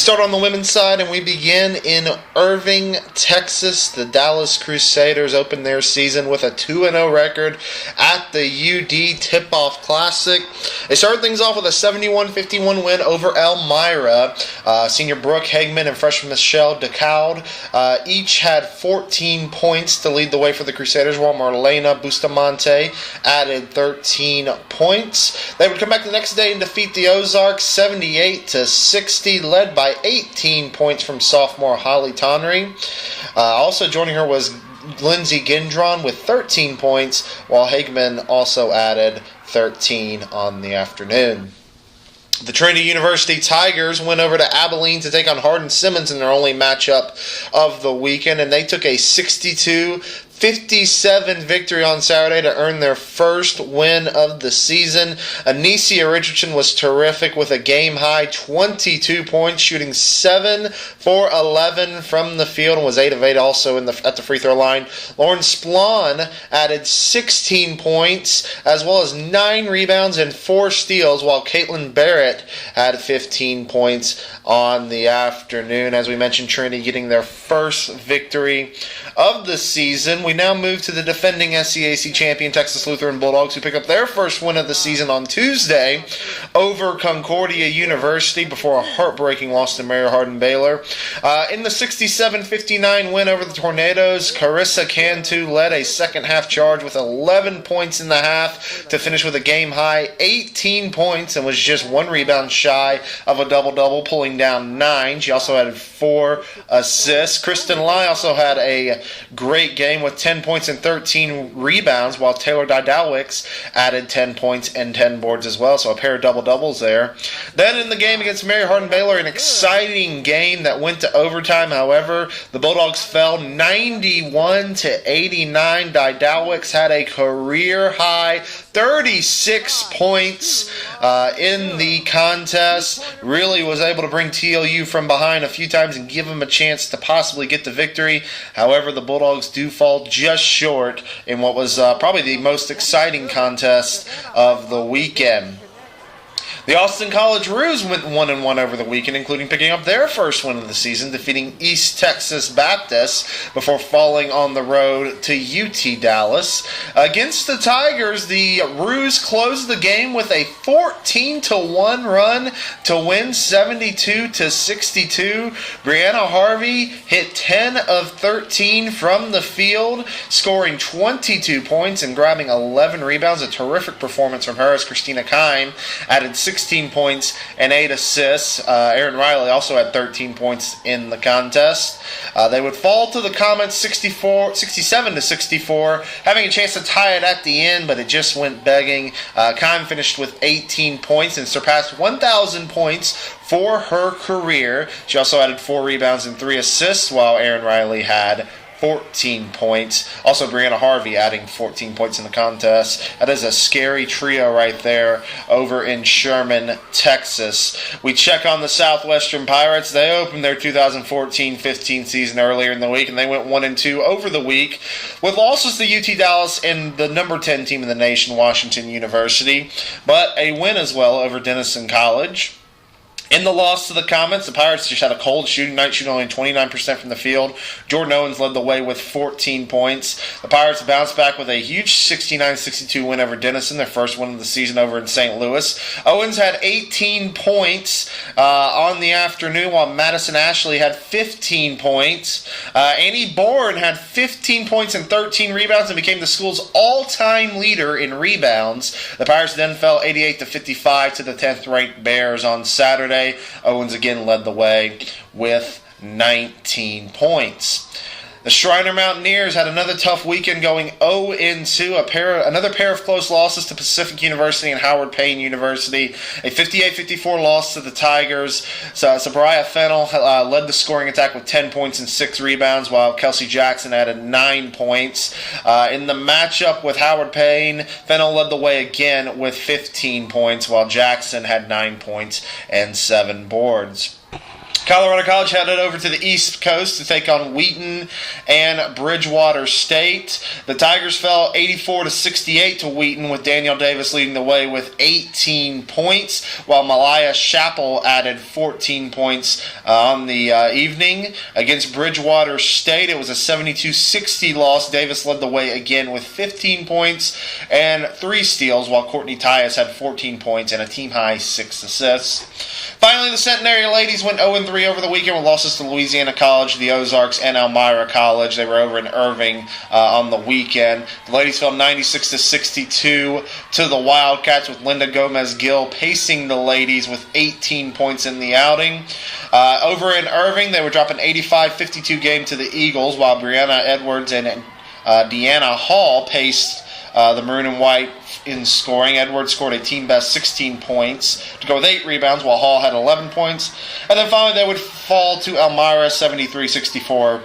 start on the women's side, and we begin in Irving, Texas. The Dallas Crusaders open their season with a 2-0 record at the UD Tip-Off Classic. They started things off with a 71-51 win over Elmira. Senior Brooke Hagman and freshman Michelle DeCaude each had 14 points to lead the way for the Crusaders, while Marlena Bustamante added 13 points. They would come back the next day and defeat the Ozarks 78-60, led by 18 points from sophomore Holly Tonry. Also joining her was Lindsay Gendron with 13 points, while Hagman also added 13 on the afternoon. The Trinity University Tigers went over to Abilene to take on Hardin Simmons in their only matchup of the weekend, and they took a 62-57 victory on Saturday to earn their first win of the season. Anicia Richardson was terrific with a game-high 22 points, shooting 7 for 11 from the field, and was 8 of 8 also at the free throw line. Lauren Splon added 16 points, as well as 9 rebounds and 4 steals, while Caitlin Barrett had 15 points on the afternoon. As we mentioned, Trinity getting their first victory of the season. We now move to the defending SCAC champion Texas Lutheran Bulldogs, who pick up their first win of the season on Tuesday over Concordia University before a heartbreaking loss to Mary Hardin Baylor. In the 67-59 win over the Tornadoes, Carissa Cantu led a second half charge with 11 points in the half to finish with a game high 18 points and was just 1 rebound shy of a double-double, pulling down 9. She also added 4 assists. Kristen Lai also had a great game with 10 points and 13 rebounds, while Taylor Didalwicks added 10 points and 10 boards as well, so a pair of double-doubles there. Then in the game against Mary Hardin Baylor, an exciting game that went to overtime. However, the Bulldogs fell 91-89. Didalwicks had a career-high 36 points in the contest. Really was able to bring TLU from behind a few times and give them a chance to possibly get the victory. However, the Bulldogs do fall just short in what was probably the most exciting contest of the weekend. The Austin College Roos went 1-1 over the weekend, including picking up their first win of the season, defeating East Texas Baptist before falling on the road to UT Dallas. Against the Tigers, the Roos closed the game with a 14-1 run to win 72-62. Brianna Harvey hit 10 of 13 from the field, scoring 22 points and grabbing 11 rebounds. A terrific performance from her, as Christina Kime added 16 points and 8 assists. Aaron Riley also had 13 points in the contest. They would fall to the Comets 67-64, having a chance to tie it at the end, but it just went begging. Kime finished with 18 points and surpassed 1,000 points for her career. She also added 4 rebounds and 3 assists, while Aaron Riley had 14 points. Also, Brianna Harvey adding 14 points in the contest. That is a scary trio right there over in Sherman, Texas. We check on the Southwestern Pirates. They opened their 2014-15 season earlier in the week, and they went 1-2 over the week with losses to UT Dallas and the number 10 team in the nation, Washington University, but a win as well over Denison College. In the loss to the Comets, the Pirates just had a cold shooting night, shooting only 29% from the field. Jordan Owens led the way with 14 points. The Pirates bounced back with a huge 69-62 win over Denison, their first win of the season over in St. Louis. Owens had 18 points on the afternoon, while Madison Ashley had 15 points. Annie Bourne had 15 points and 13 rebounds and became the school's all-time leader in rebounds. The Pirates then fell 88-55 to the 10th-ranked Bears on Saturday. Owens again led the way with 19 points. The Shriner Mountaineers had another tough weekend, going 0-2, another pair of close losses to Pacific University and Howard Payne University. A 58-54 loss to the Tigers. Sabraya Fennell led the scoring attack with 10 points and 6 rebounds, while Kelsey Jackson added 9 points. In the matchup with Howard Payne, Fennell led the way again with 15 points, while Jackson had 9 points and 7 boards. Colorado College headed over to the East Coast to take on Wheaton and Bridgewater State. The Tigers fell 84-68 to Wheaton, with Daniel Davis leading the way with 18 points, while Malaya Chappell added 14 points on the evening. Against Bridgewater State, it was a 72-60 loss. Davis led the way again with 15 points and 3 steals, while Courtney Tyus had 14 points and a team-high 6 assists. Finally, the Centenary ladies went 0-3 over the weekend with losses to Louisiana College, the Ozarks, and Elmira College. They were over in Irving on the weekend. The ladies fell 96-62 to the Wildcats, with Linda Gomez-Gill pacing the ladies with 18 points in the outing. Over in Irving, they were dropping 85-52 game to the Eagles, while Brianna Edwards and Deanna Hall paced the Maroon and White in scoring. Edwards scored a team-best 16 points to go with 8 rebounds, while Hall had 11 points. And then finally, they would fall to Elmira 73-64.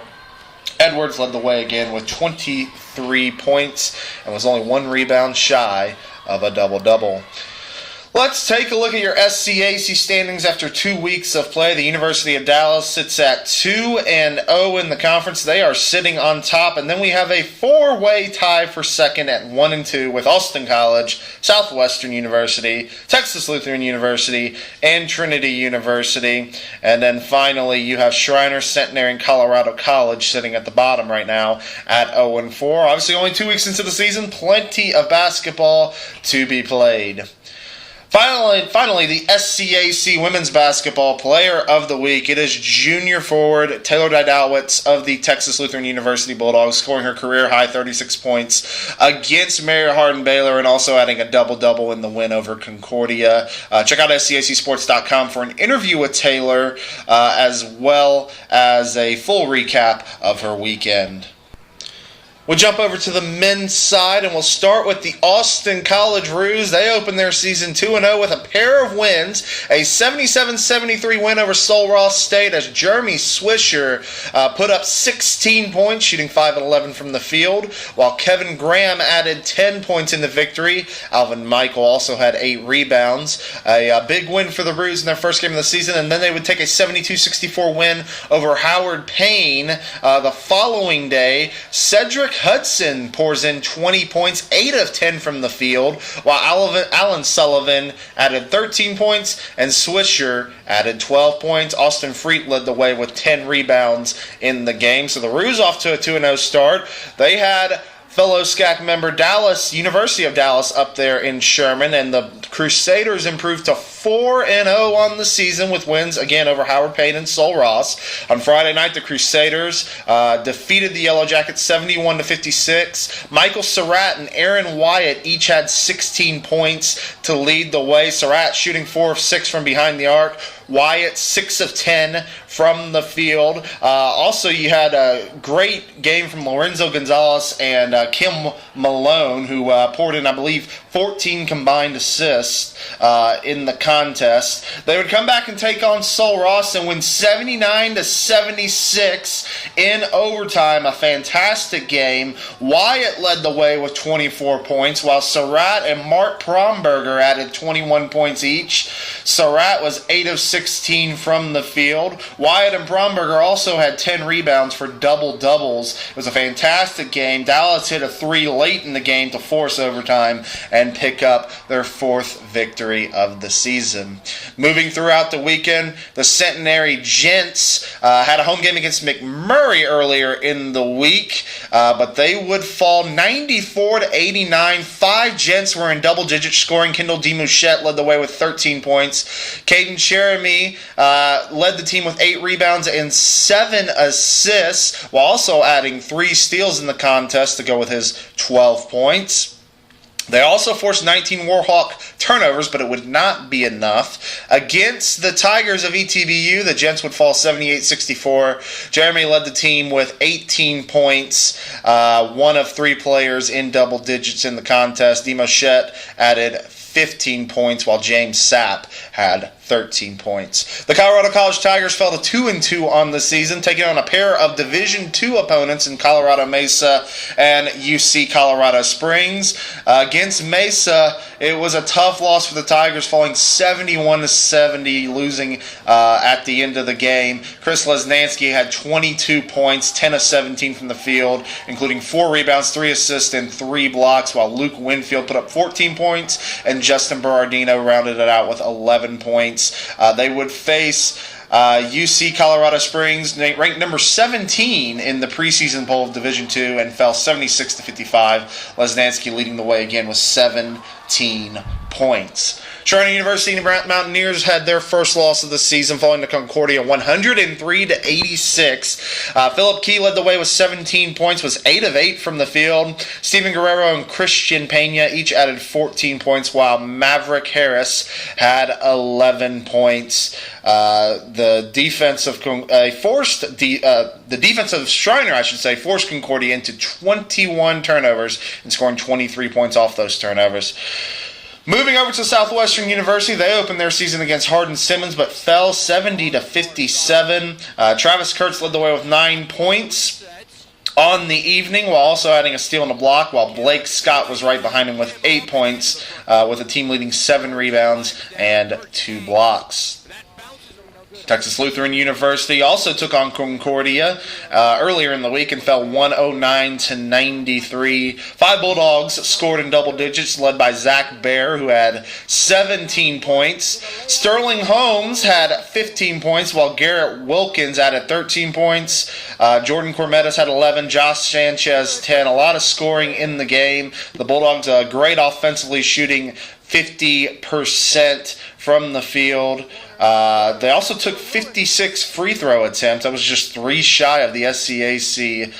Edwards led the way again with 23 points and was only 1 rebound shy of a double-double. Let's take a look at your SCAC standings after 2 weeks of play. The University of Dallas sits at 2-0 in the conference. They are sitting on top. And then we have a 4-way tie for second at 1-2 with Austin College, Southwestern University, Texas Lutheran University, and Trinity University. And then finally, you have Shriner, Centenary, and Colorado College sitting at the bottom right now at 0-4. Obviously, only 2 weeks into the season. Plenty of basketball to be played. Finally, the SCAC Women's Basketball Player of the Week. It is junior forward Taylor Didowitz of the Texas Lutheran University Bulldogs, scoring her career-high 36 points against Mary Hardin-Baylor and also adding a double-double in the win over Concordia. Check out SCACsports.com for an interview with Taylor, as well as a full recap of her weekend. We'll jump over to the men's side, and we'll start with the Austin College Roos. They opened their season 2-0 with a pair of wins, a 77-73 win over Sul Ross State as Jeremy Swisher put up 16 points, shooting 5 of 11 from the field, while Kevin Graham added 10 points in the victory. Alvin Michael also had 8 rebounds. A big win for the Roos in their first game of the season, and then they would take a 72-64 win over Howard Payne the following day. Cedric Hudson pours in 20 points, 8 of 10 from the field, while Alan Sullivan added 13 points and Swisher added 12 points. Austin Freet led the way with 10 rebounds in the game. So the Roos off to a 2-0 start. They had fellow SCAC member University of Dallas up there in Sherman, and the Crusaders improved to 4-0 on the season with wins again over Howard Payne and Sul Ross. On Friday night, the Crusaders defeated the Yellow Jackets 71-56. Michael Surratt and Aaron Wyatt each had 16 points to lead the way. Surratt shooting 4 of 6 from behind the arc. Wyatt 6 of 10 from the field. Also, you had a great game from Lorenzo Gonzalez and Kim Malone, who poured in, I believe, 14 combined assists in the contest. They would come back and take on Sul Ross and win 79-76 in overtime. A fantastic game. Wyatt led the way with 24 points, while Surratt and Mark Promberger added 21 points each. Surratt was 8 of 16 from the field. Wyatt and Bromberger also had 10 rebounds for double-doubles. It was a fantastic game. Dallas hit a 3 late in the game to force overtime and pick up their 4th victory of the season. Moving throughout the weekend, the Centenary Gents had a home game against McMurray earlier in the week, but they would fall 94-89. 5 Gents were in double digits scoring. Kendall DeMouchette led the way with 13 points. Caden Cheremy led the team with 8 rebounds and 7 assists, while also adding 3 steals in the contest to go with his 12 points. They also forced 19 Warhawk turnovers, but it would not be enough. Against the Tigers of ETBU, the Gents would fall 78-64. Jeremy led the team with 18 points, 1 of 3 players in double digits in the contest. DeMouchette added 15 points, while James Sapp had 13 points. The Colorado College Tigers fell to 2-2 on the season, taking on a pair of Division II opponents in Colorado Mesa and UC Colorado Springs. Against Mesa, it was a tough loss for the Tigers, falling 71-70, losing at the end of the game. Chris Lesnansky had 22 points, 10 of 17 from the field, including 4 rebounds, 3 assists, and 3 blocks, while Luke Winfield put up 14 points, and Justin Berardino rounded it out with 11 points. They would face UC Colorado Springs, ranked number 17 in the preseason poll of Division II, and fell 76-55. Lesnansky leading the way again with 17 points. Shriner University and the Mountaineers had their first loss of the season, falling to Concordia 103-86. Philip Key led the way with 17 points, was 8 of 8 from the field. Steven Guerrero and Christian Pena each added 14 points, while Maverick Harris had 11 points. The defense of Shriner, forced Concordia into 21 turnovers and scoring 23 points off those turnovers. Moving over to Southwestern University, they opened their season against Hardin-Simmons but fell 70-57. Travis Kurtz led the way with 9 points on the evening, while also adding a steal and a block, while Blake Scott was right behind him with 8 points, with the team leading 7 rebounds and 2 blocks. Texas Lutheran University also took on Concordia earlier in the week and fell 109-93. 5 Bulldogs scored in double digits, led by Zach Baer, who had 17 points. Sterling Holmes had 15 points, while Garrett Wilkins added 13 points. Jordan Cormetas had 11, Josh Sanchez 10. A lot of scoring in the game. The Bulldogs great offensively, shooting 50% from the field. They also took 56 free throw attempts. That was just 3 shy of the SCAC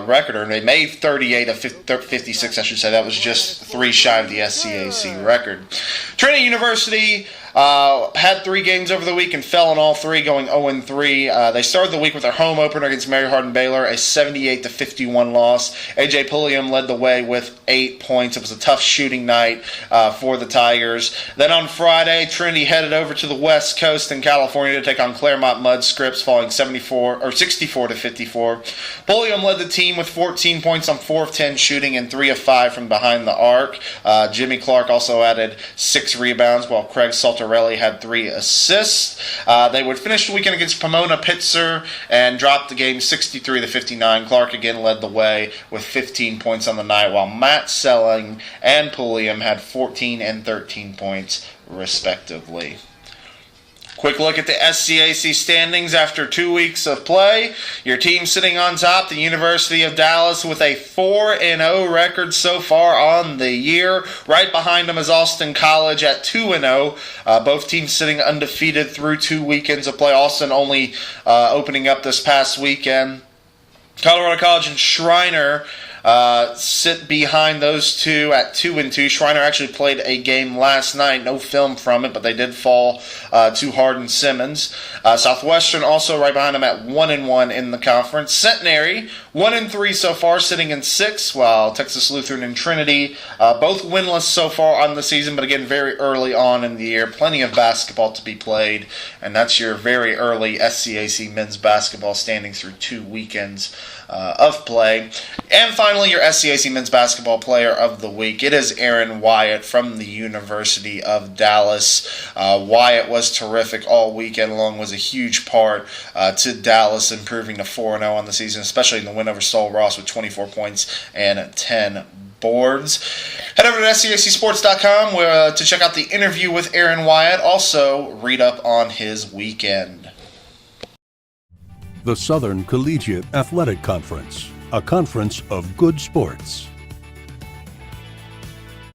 record. Or they made 38 of 56, I should say. That was just 3 shy of the SCAC record. Trinity University had 3 games over the week and fell in all 3, going 0-3. They started the week with their home opener against Mary Hardin Baylor, a 78-51 loss. A.J. Pulliam led the way with 8 points. It was a tough shooting night for the Tigers. Then on Friday, Trinity headed over to the West Coast in California to take on Claremont Mud Scripps, falling 64-54. Pulliam led the team with 14 points on 4 of 10 shooting and 3 of 5 from behind the arc. Jimmy Clark also added 6 rebounds, while Craig Saltarelli had 3 assists. They would finish the weekend against Pomona Pitzer and dropped the game 63-59. Clark again led the way with 15 points on the night, while Matt Selling and Pulliam had 14 and 13 points respectively. Quick look at the SCAC standings after 2 weeks of play. Your team sitting on top, the University of Dallas, with a 4-0 record so far on the year. Right behind them is Austin College at 2-0. Both teams sitting undefeated through 2 weekends of play. Austin only opening up this past weekend. Colorado College and Shriner sit behind those two at 2-2. Shriner actually played a game last night, no film from it, but they did fall to Hardin-Simmons. Southwestern also right behind them at 1-1 in the conference. Centenary 1-3 so far, sitting in 6th, while Texas Lutheran and Trinity both winless so far on the season, but again very early on in the year. Plenty of basketball to be played, and that's your very early SCAC men's basketball standings through 2 weekends of play. And finally, your SCAC men's basketball player of the week. It is Aaron Wyatt from the University of Dallas. Wyatt was terrific all weekend long, was a huge part to Dallas improving to 4-0 on the season, especially in the win over Sol Ross with 24 points and 10 boards. Head over to SCACsports.com to check out the interview with Aaron Wyatt. Also, read up on his weekend. The Southern Collegiate Athletic Conference, a conference of good sports.